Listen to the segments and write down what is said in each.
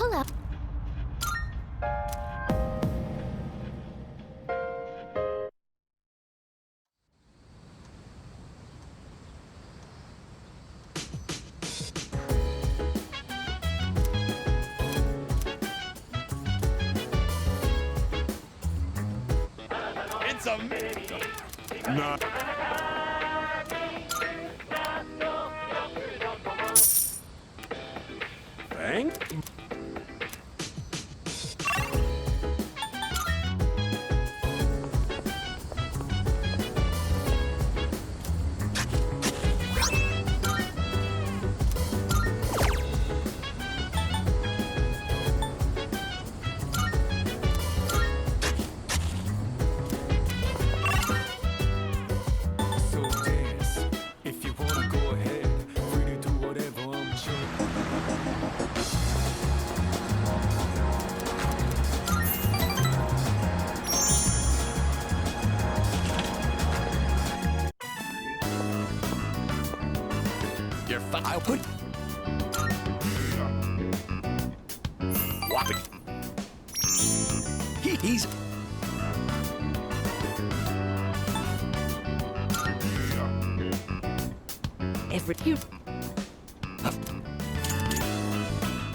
Hello. It's a no. Thank. So dance, if you wanna go ahead, free to do whatever, I'm chill. You're fine. I'll put. Whopping. He's. Every you.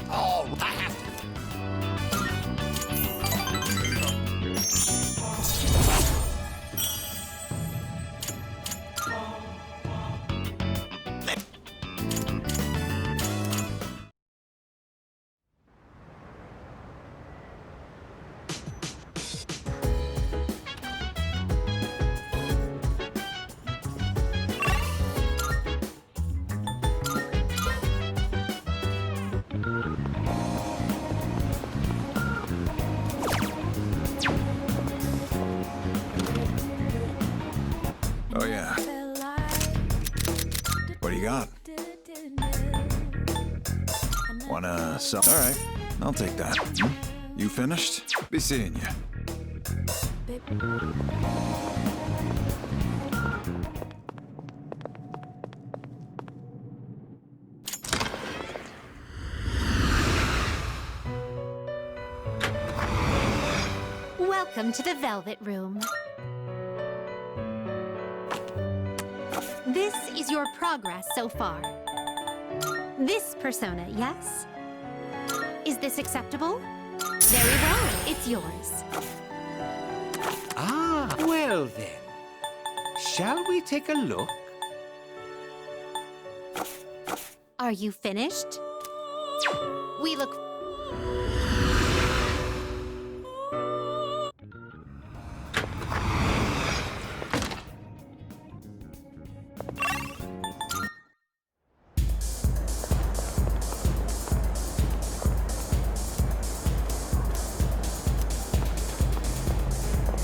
Oh, I have to. Oh, yeah. What do you got? Wanna sell? All right, I'll take that. You finished? Be seeing you. Welcome to the Velvet Room. This is your progress so far. This persona, yes? Is this acceptable? Very well, it's yours. Ah, well then. Shall we take a look? Are you finished? We look...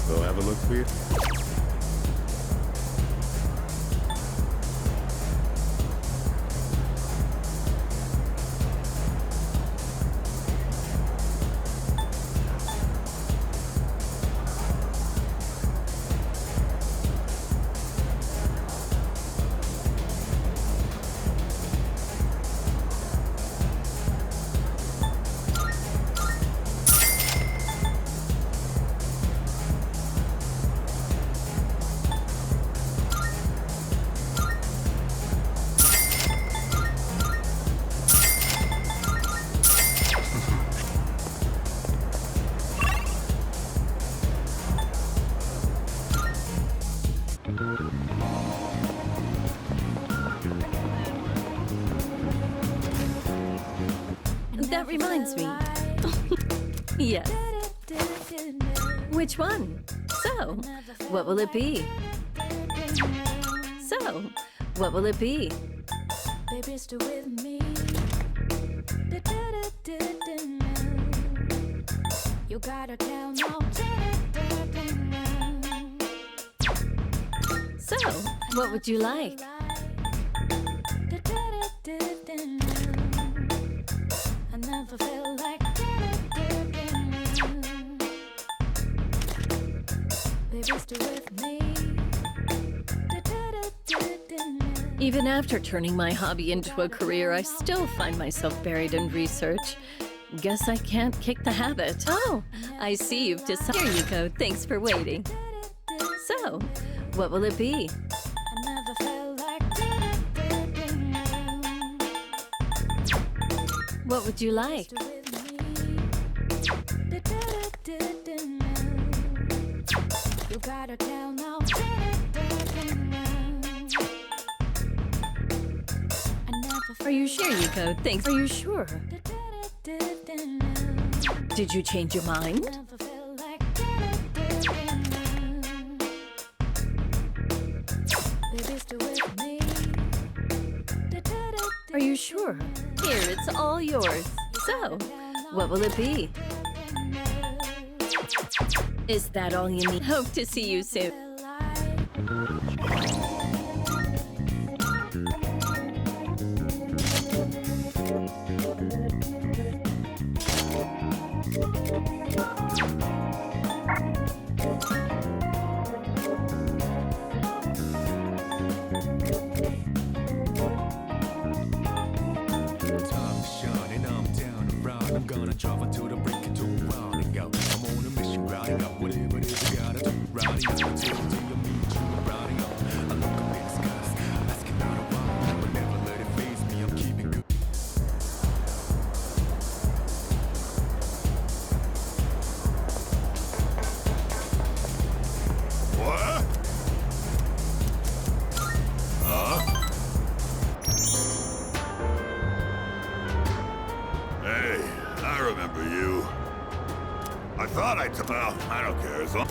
We'll have a look for you. That reminds me. Yes. Which one? So, what will it be? So, what will it be? Baby, stay with me. You gotta tell no. So, what would you like? I never felt like baby, stay with me. Even after turning my hobby into a career, I still find myself buried in research. Guess I can't kick the habit. Oh, I see you've decided. Here you go. Thanks for waiting. So, what will it be? I never felt like What would you like? You gotta tell now. Are you sure you go? Thanks. Are you sure? Did you change your mind? Are you sure? Here, it's all yours. So, what will it be? Is that all you need? Hope to see you soon. Time to shine and I'm down and round. I'm gonna travel to the break it to round and go. I'm on a mission, riding up whatever it is you gotta do. Riding up until you meet you, riding up. I look up in the skies, asking out a while, but never let it faze me. I'm keeping good. What? Hey, I remember you. I thought I took. Well, I don't care. As long.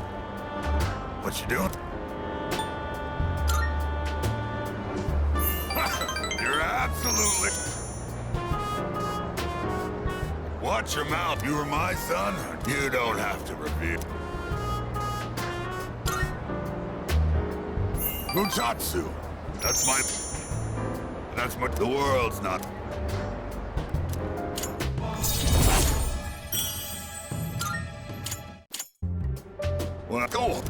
What you doing? You're absolutely. Watch your mouth. You were my son. You don't have to reveal. Mutatsu. That's my. The world's not. Well, go.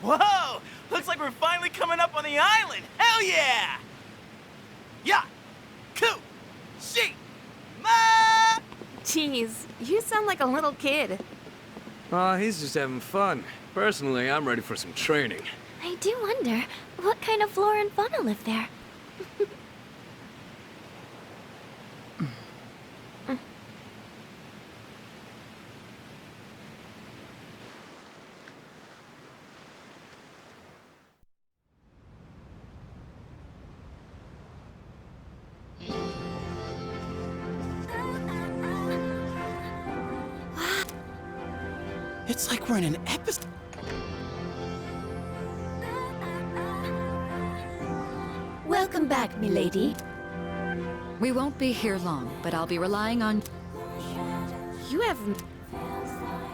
Whoa! Looks like we're finally coming up on the island! Hell yeah! Yakushima! Jeez, you sound like a little kid. Aw, he's just having fun. Personally, I'm ready for some training. I do wonder, what kind of flora and fauna live there? It's like we're in an episode. Welcome back, milady. We won't be here long, but I'll be relying on... You have...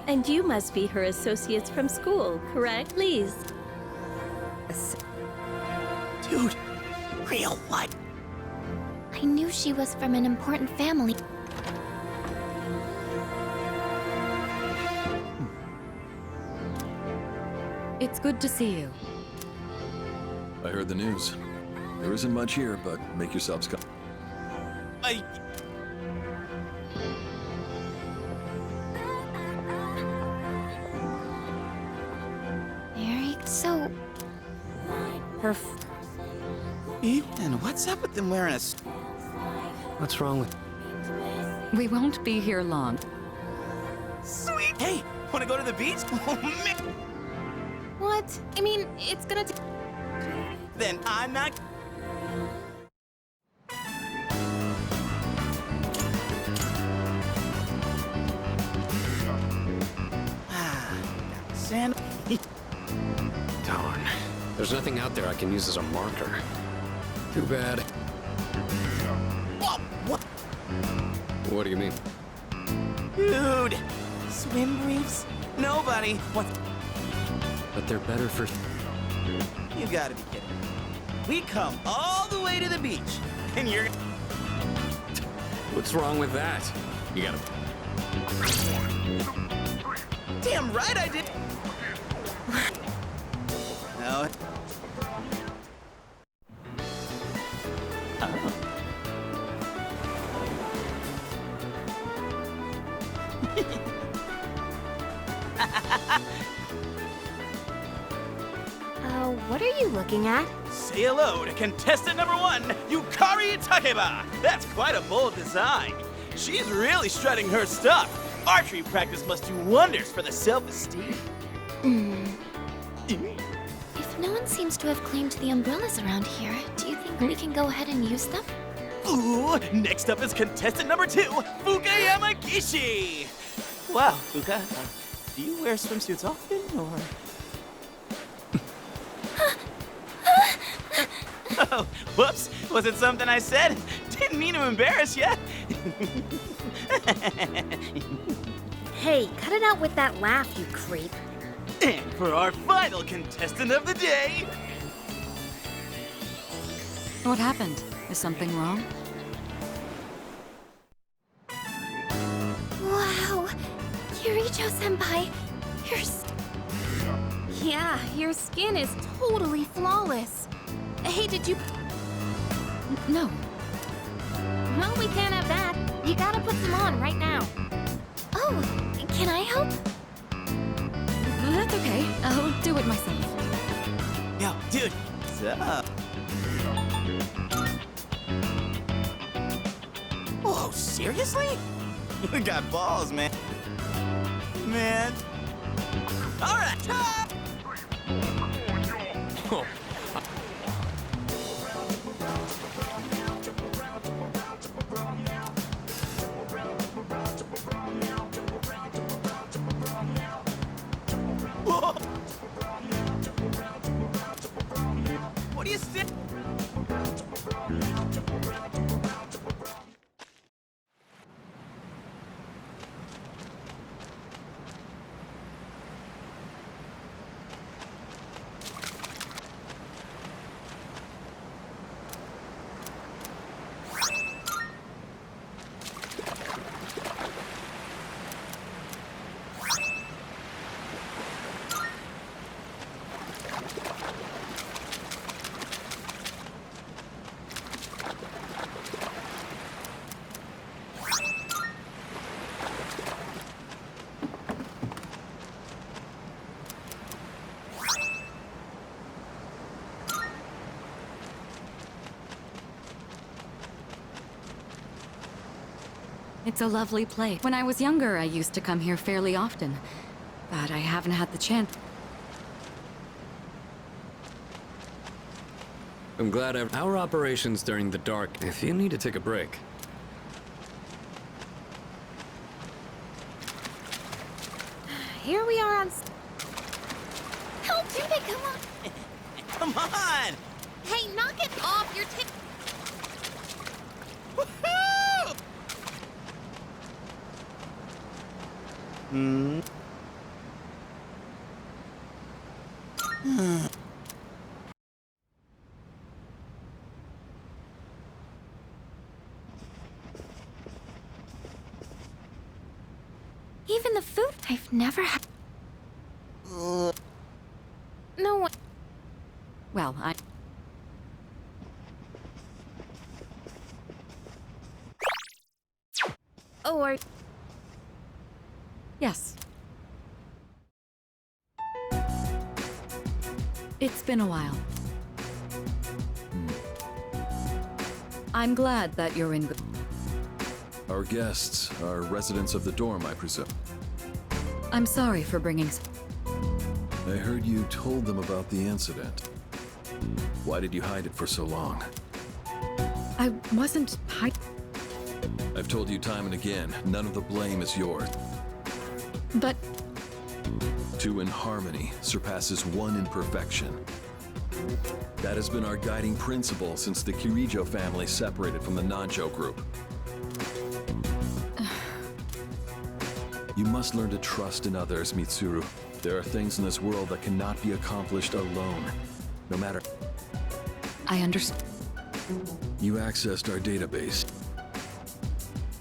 And you must be her associates from school, correct? Please. Dude, real life. I knew she was from an important family. It's good to see you. I heard the news. There isn't much here, but make yourselves come. Eric, so... Ethan, what's up with them wearing a... What's wrong with... We won't be here long. Sweet! Hey, wanna go to the beach? Oh, man. What? I mean, it's gonna take... Then I'm not... Sand... Darn. There's nothing out there I can use as a marker. Too bad. What? What do you mean? Dude, swim briefs? Nobody wants. But they're better for... You gotta be kidding. We come all the way to the beach, and you're... What's wrong with that? You gotta... Damn right I did. No. What are you looking at? Say hello to contestant number 1, Yukari Takeba. That's quite a bold design. She's really strutting her stuff. Archery practice must do wonders for the self-esteem. If no one seems to have claimed the umbrellas around here, do you think we can go ahead and use them? Ooh, next up is contestant number 2, Fuka Yamagishi. Wow, Fuka, do you wear swimsuits often, or...? Oh, whoops. Was it something I said? Didn't mean to embarrass you. Hey, cut it out with that laugh, you creep. And for our final contestant of the day... What happened? Is something wrong? Wow! Yuricho-senpai, Yeah, your skin is totally flawless. Hey, did you... No. Well, we can't have that. You gotta put some on right now. Oh, can I help? That's okay. I'll do it myself. Yo, dude, what's up? Whoa, seriously? You got balls, man. Man. All right. Oh. Whoa. What do you say? It's a lovely place. When I was younger, I used to come here fairly often, but I haven't had the chance. I'm glad our operations during the dark. If you need to take a break. Here we are on... Help, Jimmy, come on! Come on! Hey, knock it off! You're taking... Woohoo! Even the food I've never had. No one... Well, Oh, are... Yes. It's been a while. I'm glad that you're in good... Our guests are residents of the dorm, I presume. I'm sorry for bringing... I heard you told them about the incident. Why did you hide it for so long? I wasn't I've told you time and again, none of the blame is yours. But... Two in harmony surpasses one in perfection. That has been our guiding principle since the Kirijo family separated from the Nancho group. You must learn to trust in others, Mitsuru. There are things in this world that cannot be accomplished alone, no matter. I understand. You accessed our database.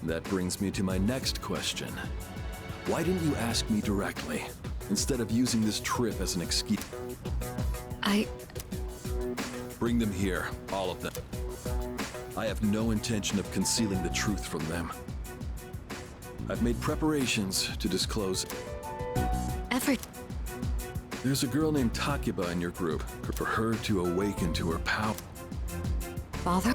That brings me to my next question. Why didn't you ask me directly, instead of using this trip as an excuse? Bring them here, all of them. I have no intention of concealing the truth from them. I've made preparations to disclose. There's a girl named Takiba in your group. For her to awaken to her power. Father?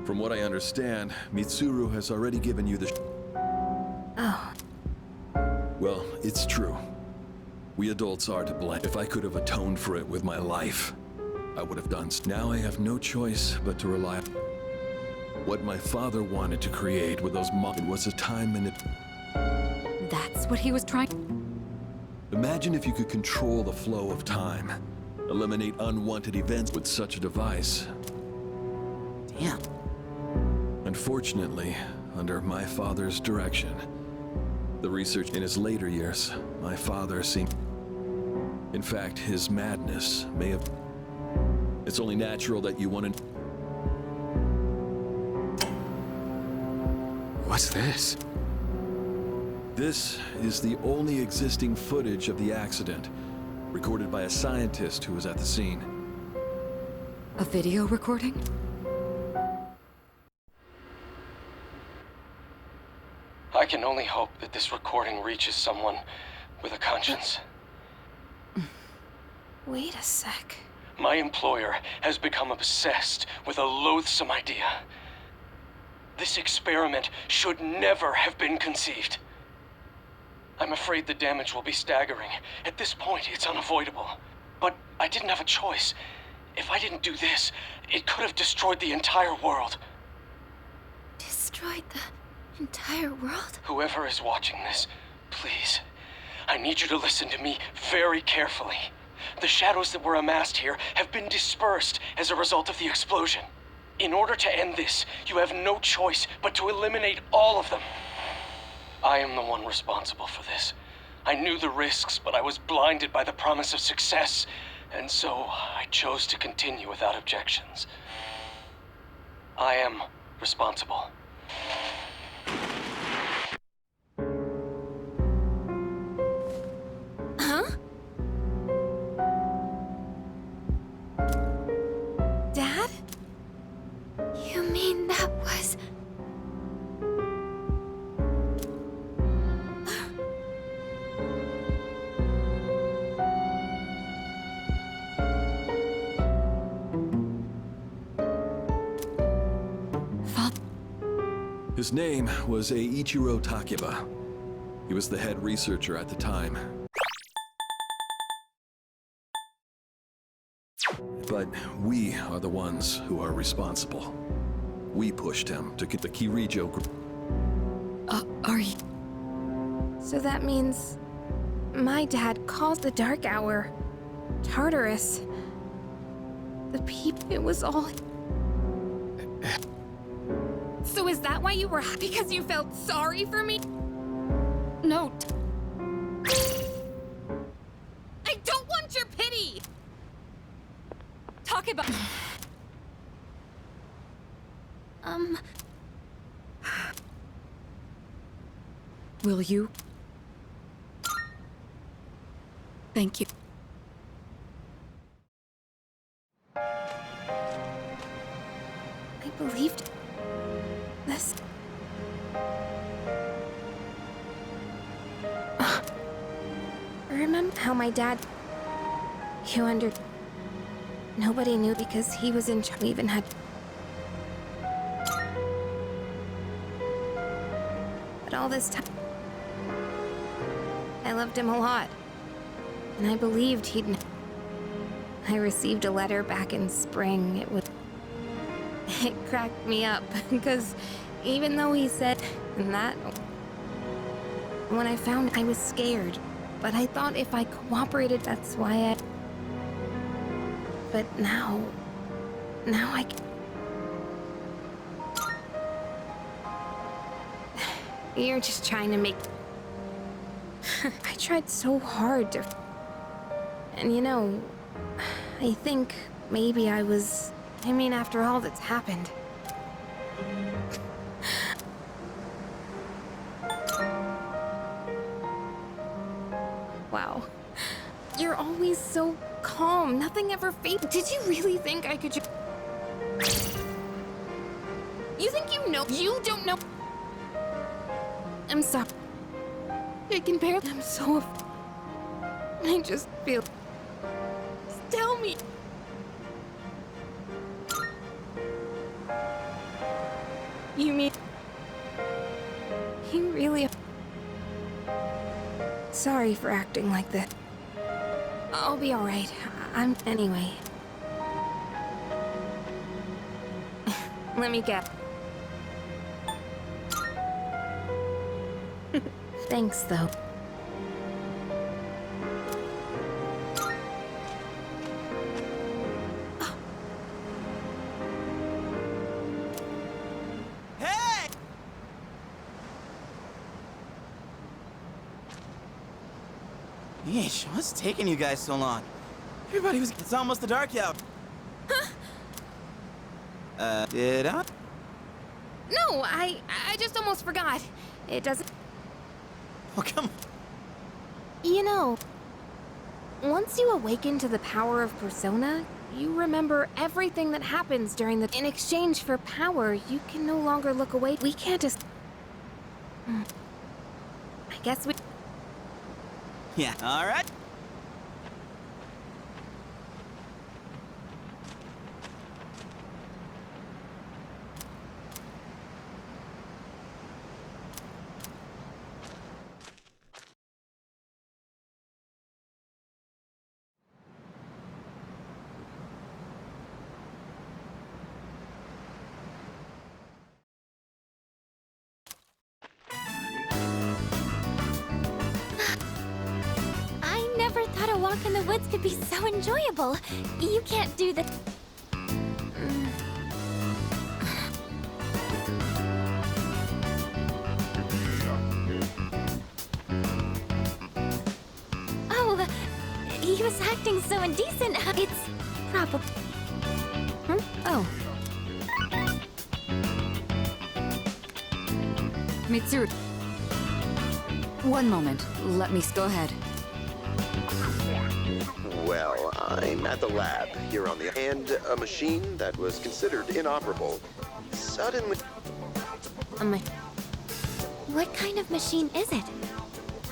From what I understand, Mitsuru has already given you the. Oh. Well, it's true. We adults are to blame. If I could have atoned for it with my life, I would have done. Now I have no choice but to rely on what my father wanted to create with those It was a time and That's what he was trying. Imagine if you could control the flow of time, eliminate unwanted events with such a device. Damn. Unfortunately, under my father's direction, the research in his later years, my father seemed. In fact, his madness may have. It's only natural that you want to. What's this? This is the only existing footage of the accident, recorded by a scientist who was at the scene. A video recording? I can only hope that this recording reaches someone with a conscience. Wait a sec. My employer has become obsessed with a loathsome idea. This experiment should never have been conceived. I'm afraid the damage will be staggering. At this point, it's unavoidable. But I didn't have a choice. If I didn't do this, it could have destroyed the entire world. Destroyed the entire world? Whoever is watching this, please, I need you to listen to me very carefully. The shadows that were amassed here have been dispersed as a result of the explosion. In order to end this, you have no choice but to eliminate all of them. I am the one responsible for this. I knew the risks, but I was blinded by the promise of success, and so I chose to continue without objections. I am responsible. Huh? Dad? You mean that was... His name was Eiichiro Takiba. He was the head researcher at the time. But we are the ones who are responsible. We pushed him to get the Kirijo group. Are you... So that means... my dad calls the Dark Hour Tartarus. The it was all... So is that why you were happy? Because you felt sorry for me? No. I don't want your pity! Talk about... Will you? Thank you. I believed this. Remember how my dad... Nobody knew because he was in charge. We even had... But all this time... I loved him a lot. And I believed he'd... I received a letter back in spring. It was... It cracked me up, because even though he said that... When I found I was scared, but I thought if I cooperated, that's why I... But now I... You're just trying to make... I tried so hard to... And you know, I think maybe I was... I mean, after all that's happened... Wow. You're always so calm. Nothing ever fades. Did you really think I could just... You think you know? You don't know... I'm sorry. I can barely... I'm so... I just feel... Just tell me. You mean... You really... Sorry for acting like this. I'll be alright. I'm... Anyway. Let me get... Thanks, though. Hey! Yeesh, what's taking you guys so long? Everybody was... It's almost the dark out. Huh? Did I? No, I just almost forgot. It doesn't... Oh, come on. You know, once you awaken to the power of Persona, you remember everything that happens during the... In exchange for power, you can no longer look away. We can't just... I guess we... Yeah, all right. I never thought a walk in the woods could be so enjoyable. You can't do the... Oh, he was acting so indecent. It's probably... Huh? Oh. Mitsuru. One moment. Let me go ahead. Well, I'm at the lab here on the... And a machine that was considered inoperable suddenly... What kind of machine is it?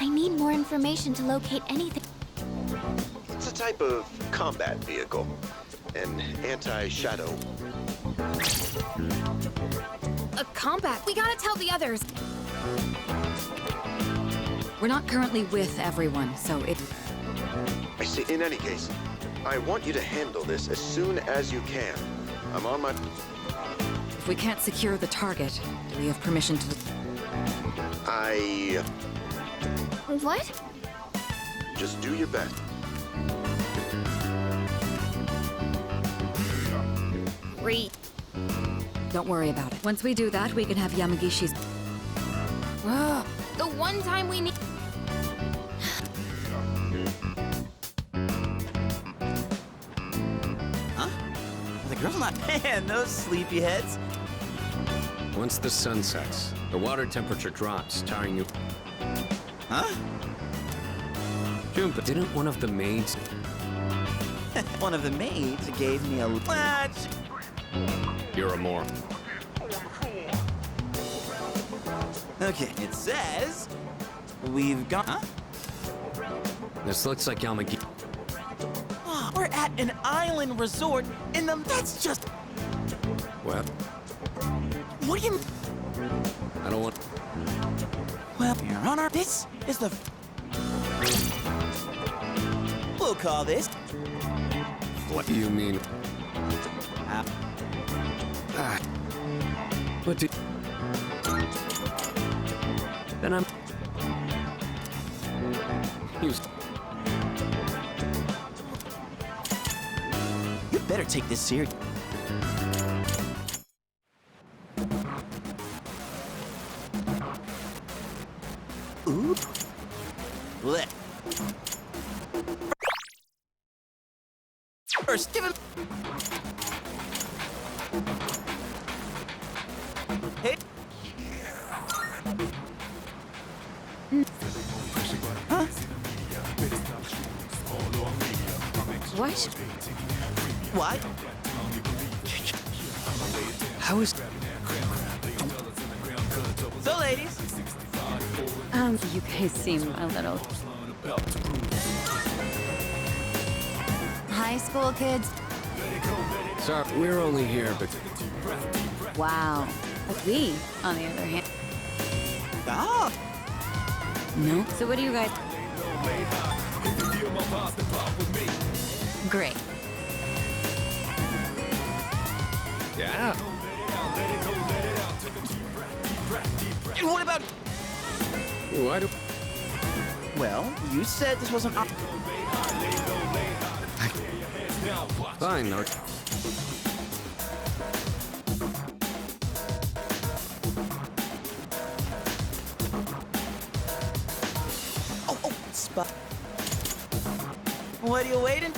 I need more information to locate anything. It's a type of combat vehicle. An anti-shadow. A combat. We gotta tell the others. We're not currently with everyone, so it... I see. In any case, I want you to handle this as soon as you can. I'm on my... If we can't secure the target, do we have permission to... What? Just do your best. Great. Don't worry about it. Once we do that, we can have Yamagishi's... Ugh, the one time we need... Huh? The girl's not... Man, those sleepyheads. Once the sun sets, the water temperature drops, tiring you... Huh? Junpei, didn't one of the maids... One of the maids gave me a... What? You're a moron. Okay, it says... We've got... Huh? This looks like Yamagi... Oh, we're at an island resort in the... That's just... Well, What do you... I don't want... Well, Your Honor, this is the... We'll call this... What do you mean? What did... Then I'm... You better take this serious. Hey. Huh? What? What? How is... So, ladies. You guys seem a little... High school kids. Sorry, we're only here, but... Wow. We, on the other hand... Ah. No? So what do you guys... Great. Yeah. And what about... Why do... Well, you said this wasn't... Fine, no. Oh, spot. What are you waiting?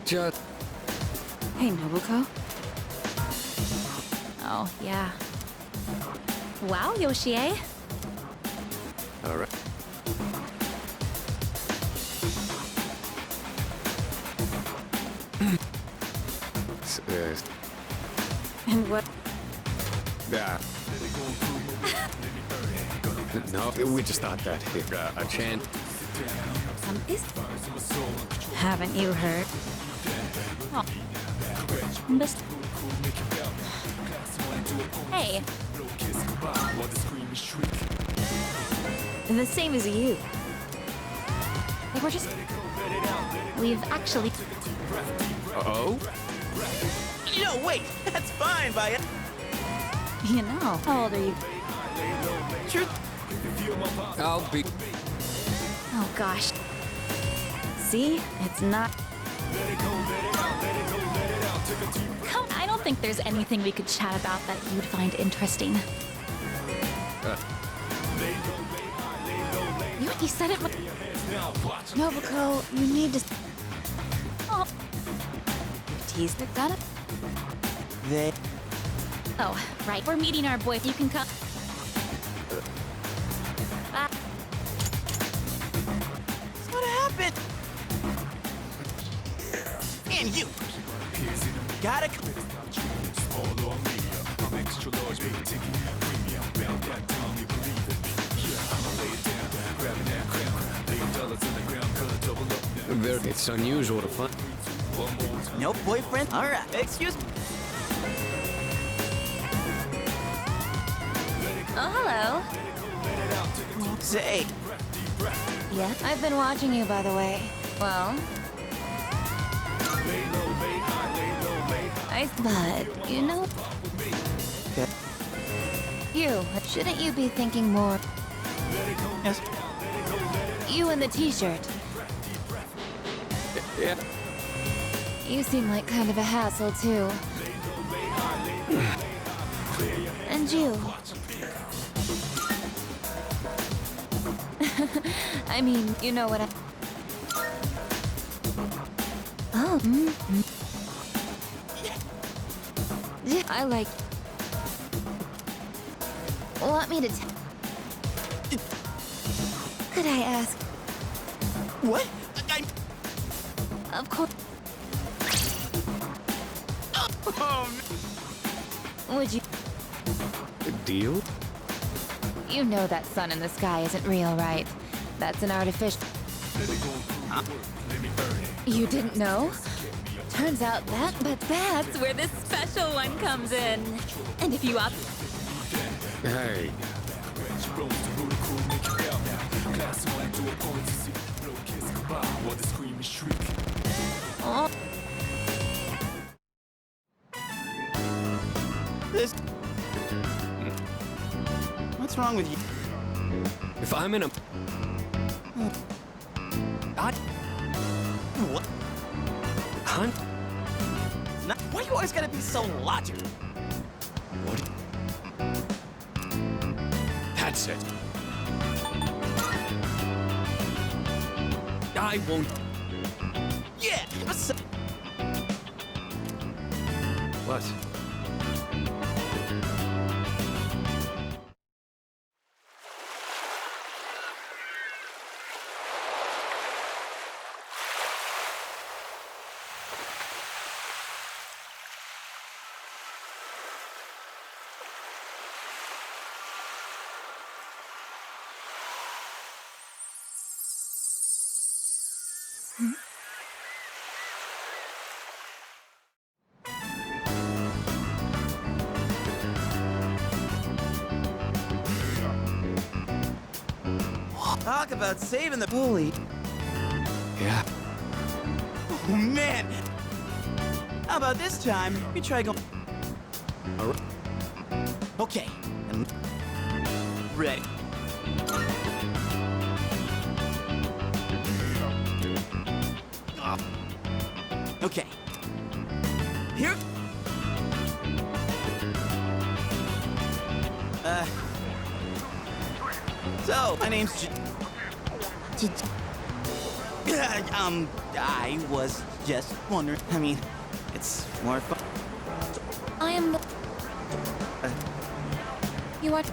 Just... Hey, Nobuko. Oh, yeah. Wow, Yoshie. All right. And what? Yeah. No, we just thought that a chant. Is... Haven't you heard? Oh. Hey. The same as you. Like we're just... We've actually... Uh-oh? No, wait. That's fine, Vaya. You know. How old are you? Truth. I'll be... Oh, gosh. See? It's not... Come, I don't think there's anything we could chat about that you'd find interesting. You said it... Nobuko, you need to... Oh. Tease the gun up. They... Oh, right. We're meeting our boy. You can come... What happened? And you! Gotta... It's unusual to find. No boyfriend? Alright, excuse me. Oh, hello. Say. Yeah, I've been watching you, by the way. Well... But, you know... Okay. You, shouldn't you be thinking more... Yes. You in the t-shirt. Yeah. You seem like kind of a hassle, too. And you. I mean, you know what I... Oh, Yeah, I like... Want me to Could I ask? What? Of course. Oh, Would you... Deal? You know that sun in the sky isn't real, right? That's an artificial... You didn't know? Turns out but that's where this special one comes in. And if you opt... Hey. Oh. This... What's wrong with you? If I'm in a... What? Hunt? Why you always gotta be so logical? What? That's it. I won't... Yeah, What? Talk about saving the bully. Yeah. Oh, man. How about this time we try going... Okay. And... Ready. Okay. Here... So, my name's I was just wondering. I mean, it's more fun. I am the... You are...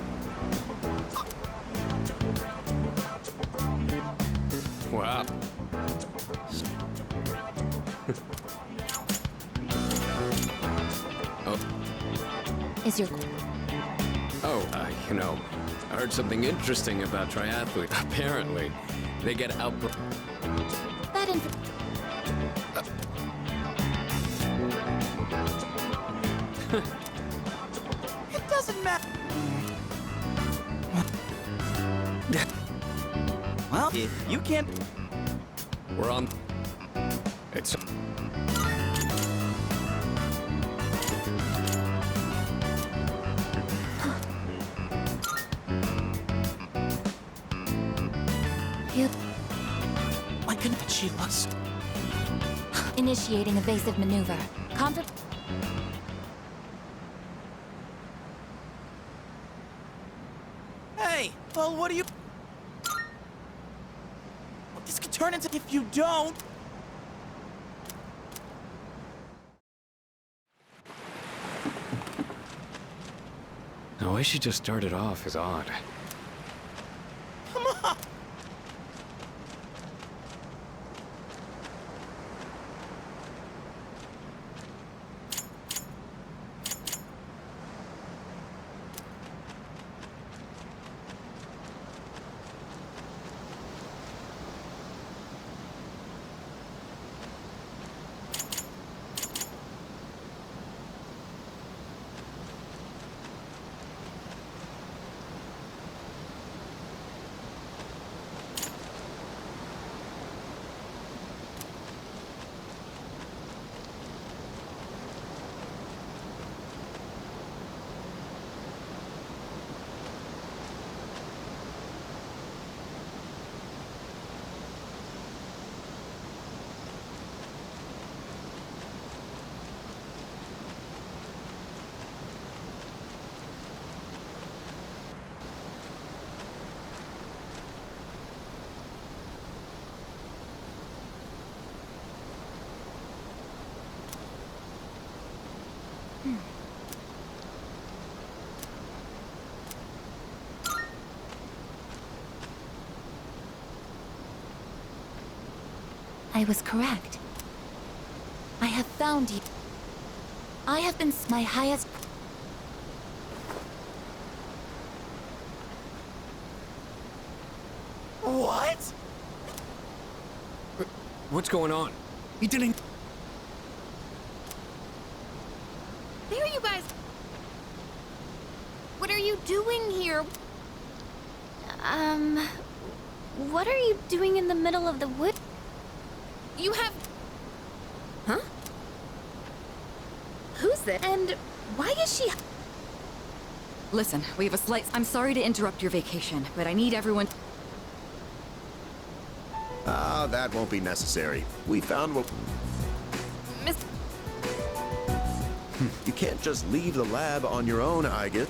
Wow. Oh. Is your... Oh, you know, I heard something interesting about triathletes. Apparently, they get out... That inf... It doesn't matter. Well, if you can't... We're on... It's... You... Why couldn't she look... Initiating evasive maneuver. Hey, well, what do you... This could turn into... If you don't... The way she just started off is odd. Come on! I was correct. I have found you. I have been my highest... What? What's going on? He didn't... There you guys... What are you doing here? What are you doing in the middle of the wood? You have... Huh? Who's this? And why is she... Listen, we have a slight... I'm sorry to interrupt your vacation, but I need everyone... Ah, that won't be necessary. We found what... Miss... You can't just leave the lab on your own, I guess.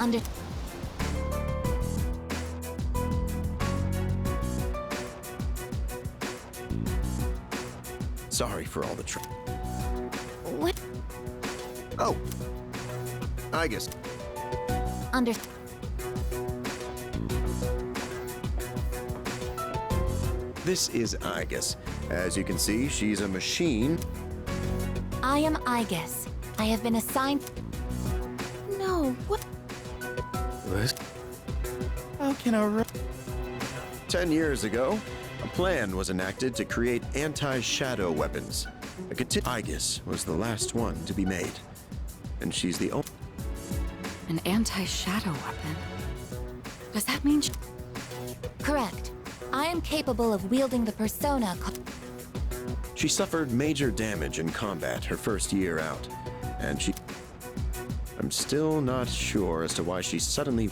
Under... Sorry for all the trouble. Oh, I guess. Under. This is Igus. As you can see, she's a machine. I am Igus. I have been assigned. No, what? What? How can I 10 years ago, a plan was enacted to create anti-shadow weapons. Igus was the last one to be made. And she's the only... An anti-shadow weapon? Does that mean Correct. I am capable of wielding the persona. She suffered major damage in combat her first year out, and I'm still not sure as to why she suddenly...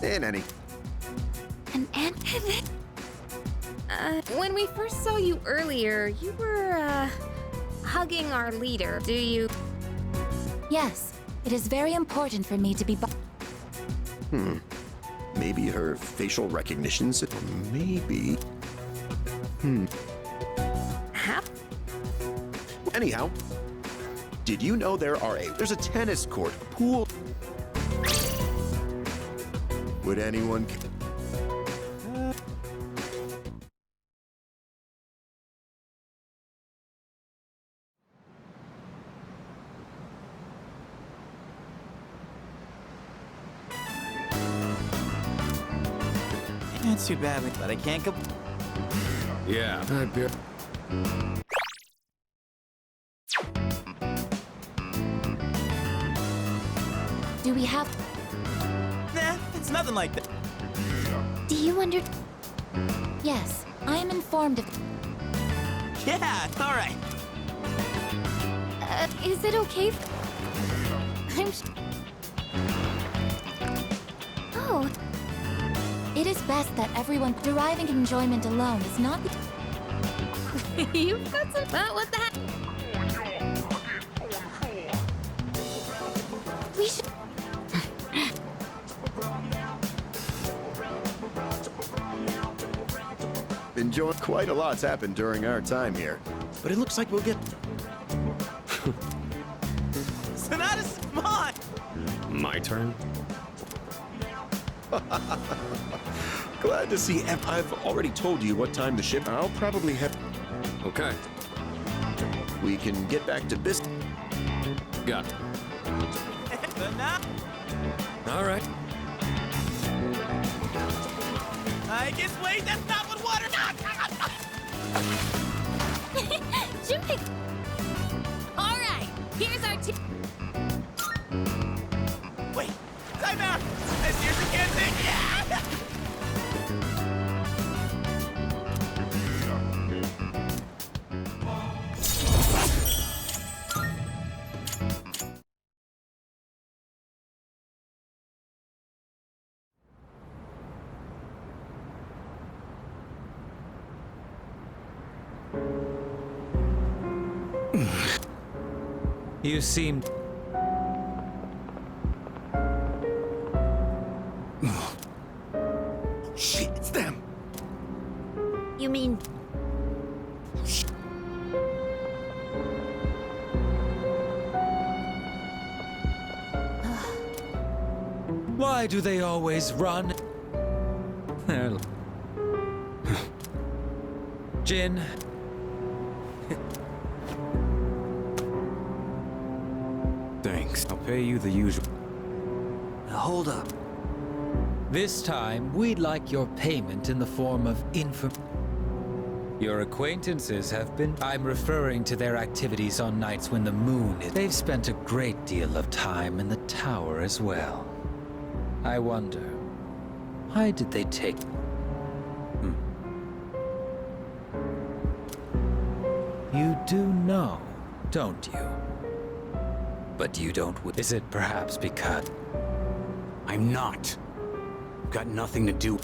In any... When we first saw you earlier, you were, hugging our leader. Do you? Yes. It is very important for me to be... Maybe her facial recognition system. Maybe... How? Anyhow, did you know there's a tennis court, a pool? Would anyone... That's too bad, but I can't go. Yeah, I bet. Do we have... Nah, it's nothing like that. Do you under... Yes, I am informed of... Yeah, all right. Is it okay I'm... Oh. It is best that everyone deriving enjoyment alone is not... You've got some... what the heck? We should... Enjoy. Quite a lot's happened during our time here, but it looks like we'll get... Sonatus, come on! My turn? Glad to see. I've already told you what time the ship... I'll probably have... Okay. We can get back to business. Got it. All right. I guess, wait, that's not what water... Judy! All right, here's our Wait, time out! I seriously can't think. Yeah! You seem... Shit, it's them! You mean... Why do they always run? Jin. Thanks. I'll pay you the usual. Now hold up. This time, we'd like your payment in the form of Your acquaintances have been... I'm referring to their activities on nights when the moon is... They've spent a great deal of time in the tower as well. I wonder, why did they take... You do know, don't you? But you don't... Is it perhaps because... I'm not. Got nothing to do...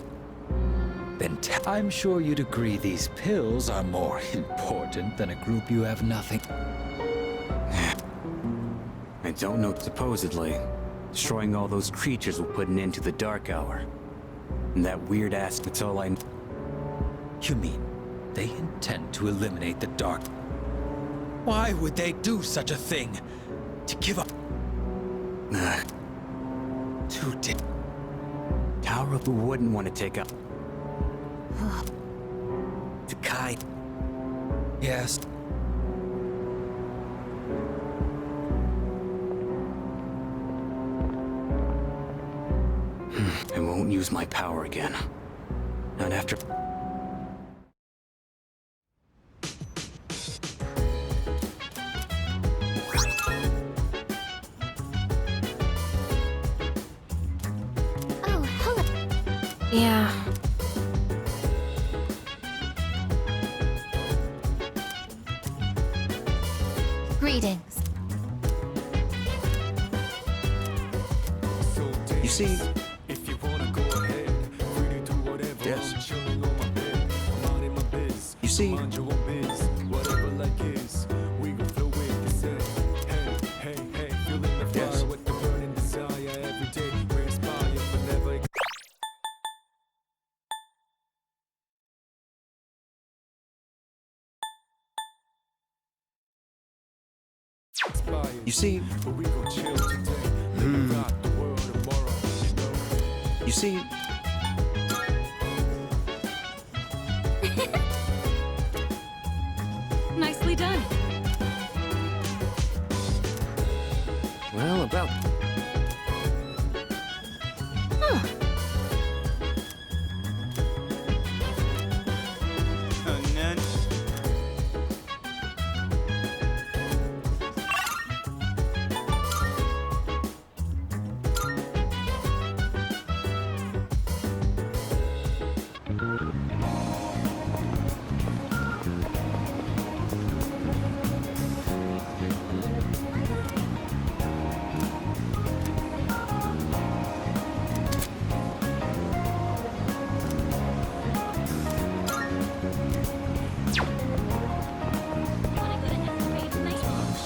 Then I'm sure you'd agree these pills are more important than a group you have nothing... I don't know. Supposedly, destroying all those creatures will put an end to the Dark Hour. And that weird ass, that's all I... You mean, they intend to eliminate the Dark... Why would they do such a thing? to give up. Too deep. Tower of who wouldn't want to take up. To Kai. Yes. I won't use my power again. Not after... Oh, hello. Yeah. Greetings. You see, If you wanna go ahead, free to do whatever. Yes. I'm chilling on my bed, I'm minding my biz. You see- Mind your own biz, whatever like is. We gon' flow with the set. Hey, hey, hey, feeling the fire Yes. with the burning desire every day. We inspire, but never. you see, But we gon' chill today. Live rock the world tomorrow. You know? you see, Nicely done. Well, about...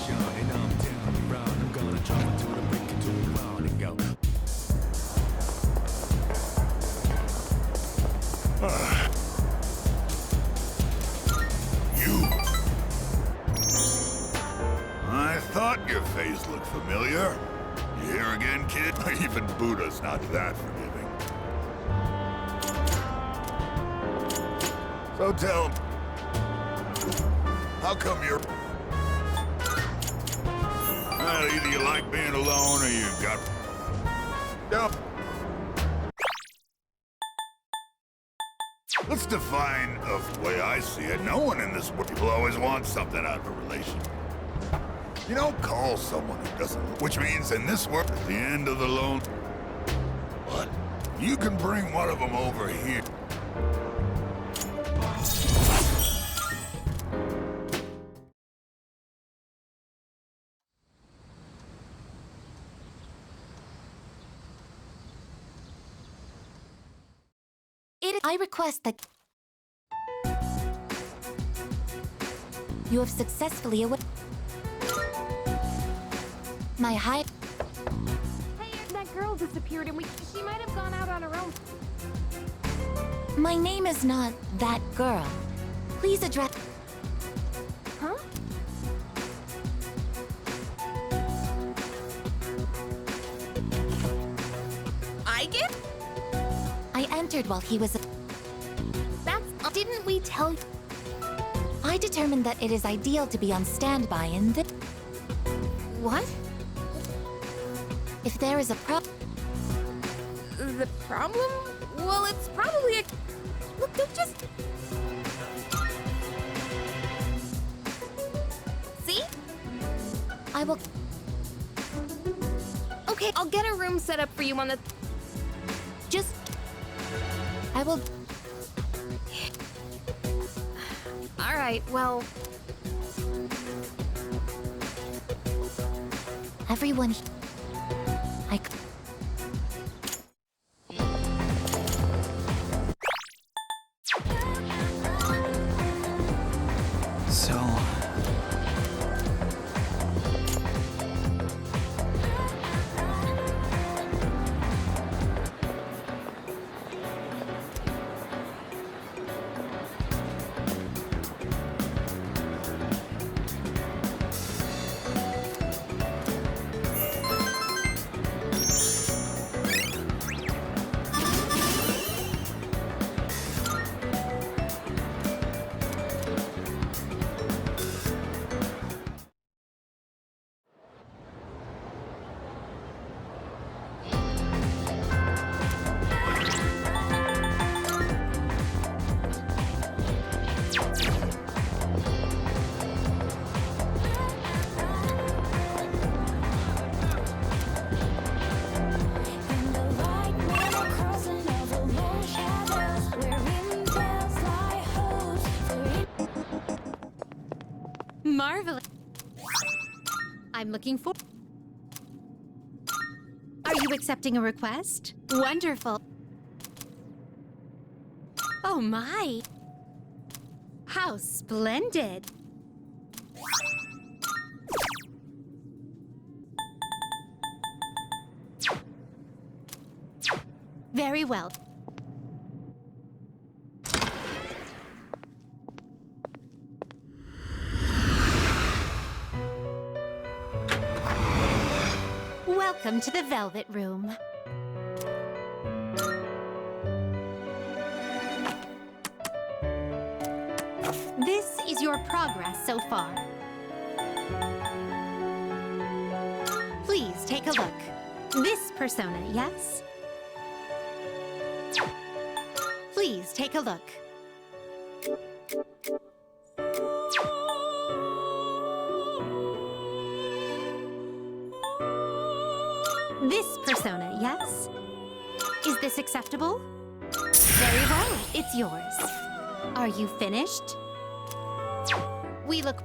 Shining, I'm down around. I'm gonna drop it to the break into a round and go. You. I thought your face looked familiar. You here again, kid? Even Buddha's not that forgiving. So tell me, how come you're... Well, either you like being alone or you got... Yep. Let's define the way I see it. No one in this world will always want something out of a relation. You don't call someone who doesn't, which means in this world, at the end of the loan, what? You can bring one of them over here. I request that you have successfully my high. Hey, that girl disappeared and she might have gone out on her own. My name is not that girl. Please address. Huh? I get? I entered while he was. Didn't we tell you? I determined that it is ideal to be on standby in this. What? If there is a problem. The problem? Well, it's probably a... Look, don't just... See? I will. Okay, I'll get a room set up for you on the... Just. I will. All right, well... Everyone. I. So... Marvelous. I'm looking for. Are you accepting a request? Wonderful. Oh my. How splendid. Very well. Welcome to the Velvet Room. This is your progress so far. Please take a look. This persona, yes? Please take a look. This persona, yes? Is this acceptable? Very well, it's yours. Are you finished? We look...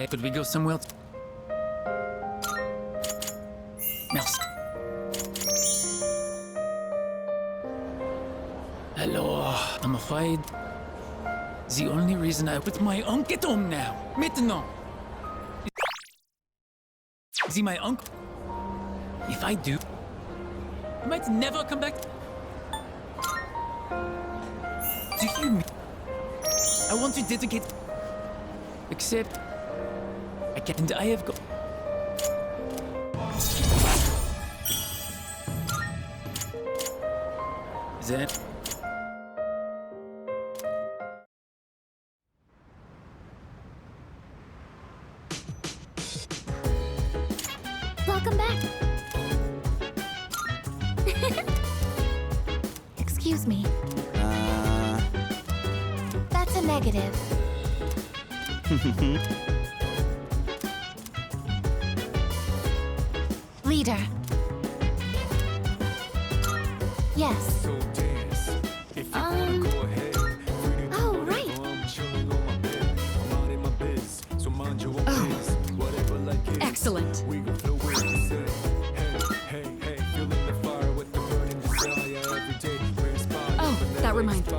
Could we go somewhere? Merci. Hello, I'm afraid the only reason I with my uncle get home now. Maintenant. See my uncle. If I do, I might never come back. Do you mean I want to dedicate? Except I can't. And I have got. Then. Welcome back. Excuse me. That's a negative. Leader. Yes. Oh, right. Excellent. Oh, that reminds me.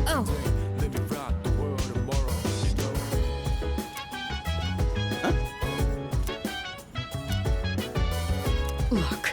Oh. Look.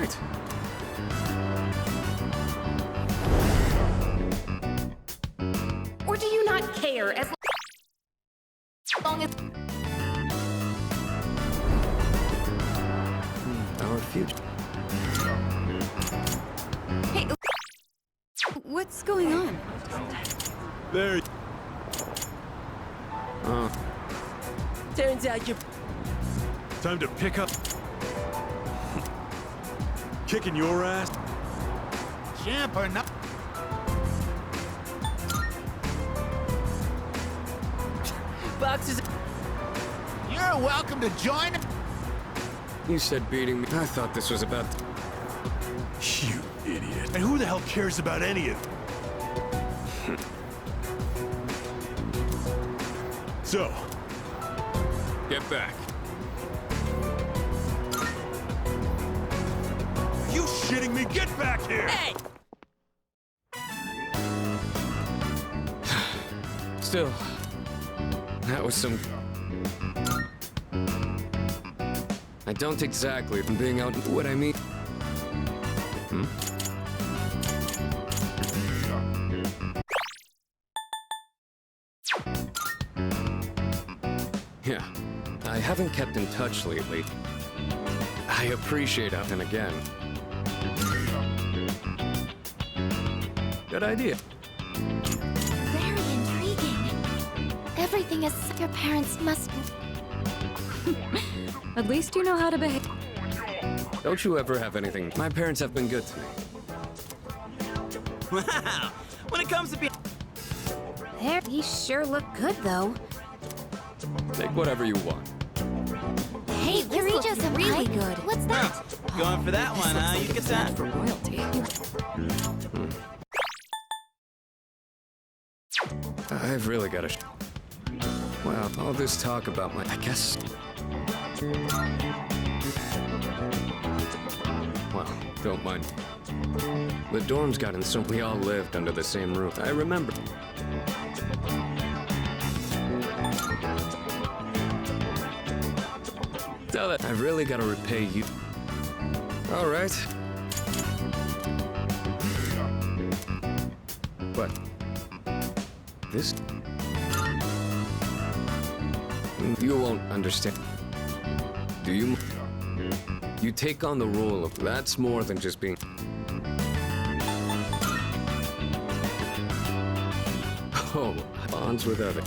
right. Or do you not care as long as... Our future. Hey, what's going on? There. Turns out you're... Time to pick up. Kicking your ass. Champ or not? Boxes... You're welcome to join. You said beating me. I thought this was about... You idiot. And who the hell cares about any of it? So, Get back. you shitting me? Get back here! Hey! Still, that was some... I don't exactly from being out what I mean. Yeah, I haven't kept in touch lately. I appreciate it, and again. Good idea. Very intriguing. Everything is... Your parents must... At least you know how to behave. Don't you ever have anything? My parents have been good to me. Wow! When it comes to being... There, he sure looked good, though. Take whatever you want. Hey, Yurijo some really good. What's that? Going for that one, huh? You get that? For royalty. I've really got to... Wow, all this talk about my... I guess... Well, don't mind. The dorms got in so we all lived under the same roof. I remember. Tell that I've really got to repay you. All right. What? This? You won't understand. Do you? You take on the role of... That's more than just being... Oh, bonds with other...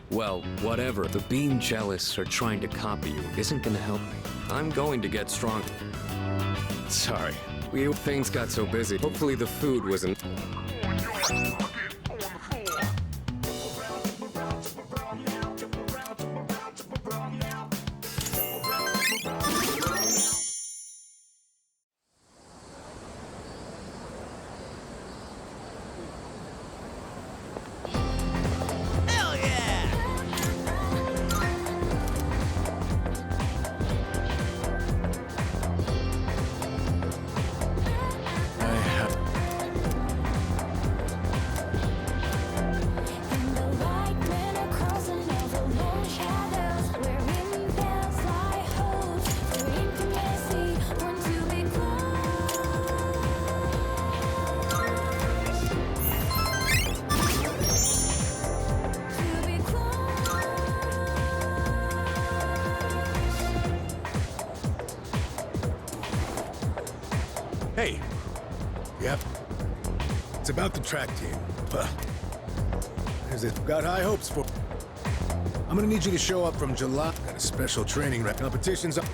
Well, whatever. The being jealous or trying to copy you isn't gonna help me. I'm going to get strong. Sorry. Things got so busy. Hopefully the food wasn't... Hell yeah! Hey. Yep. It's about the track team. Got high hopes for... I'm gonna need you to show up from July. Got a special training competitions up.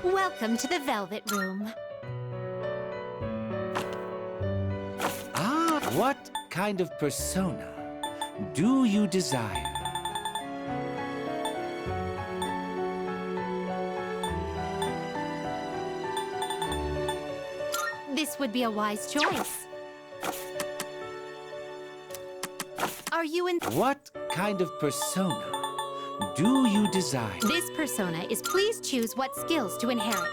Welcome to the Velvet Room. Ah, what kind of persona do you desire? This would be a wise choice. Are you in? What kind of persona do you desire? This persona is please choose what skills to inherit.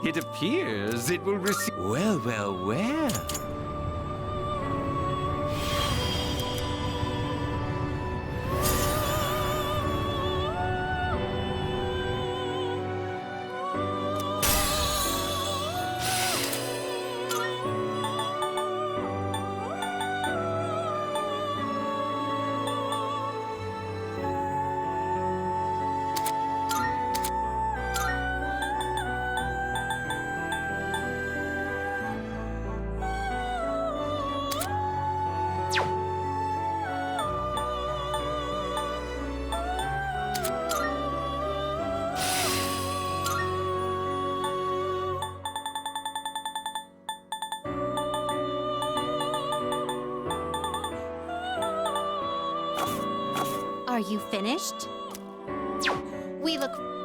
It appears it will receive... Well, well, well. Are you finished? We look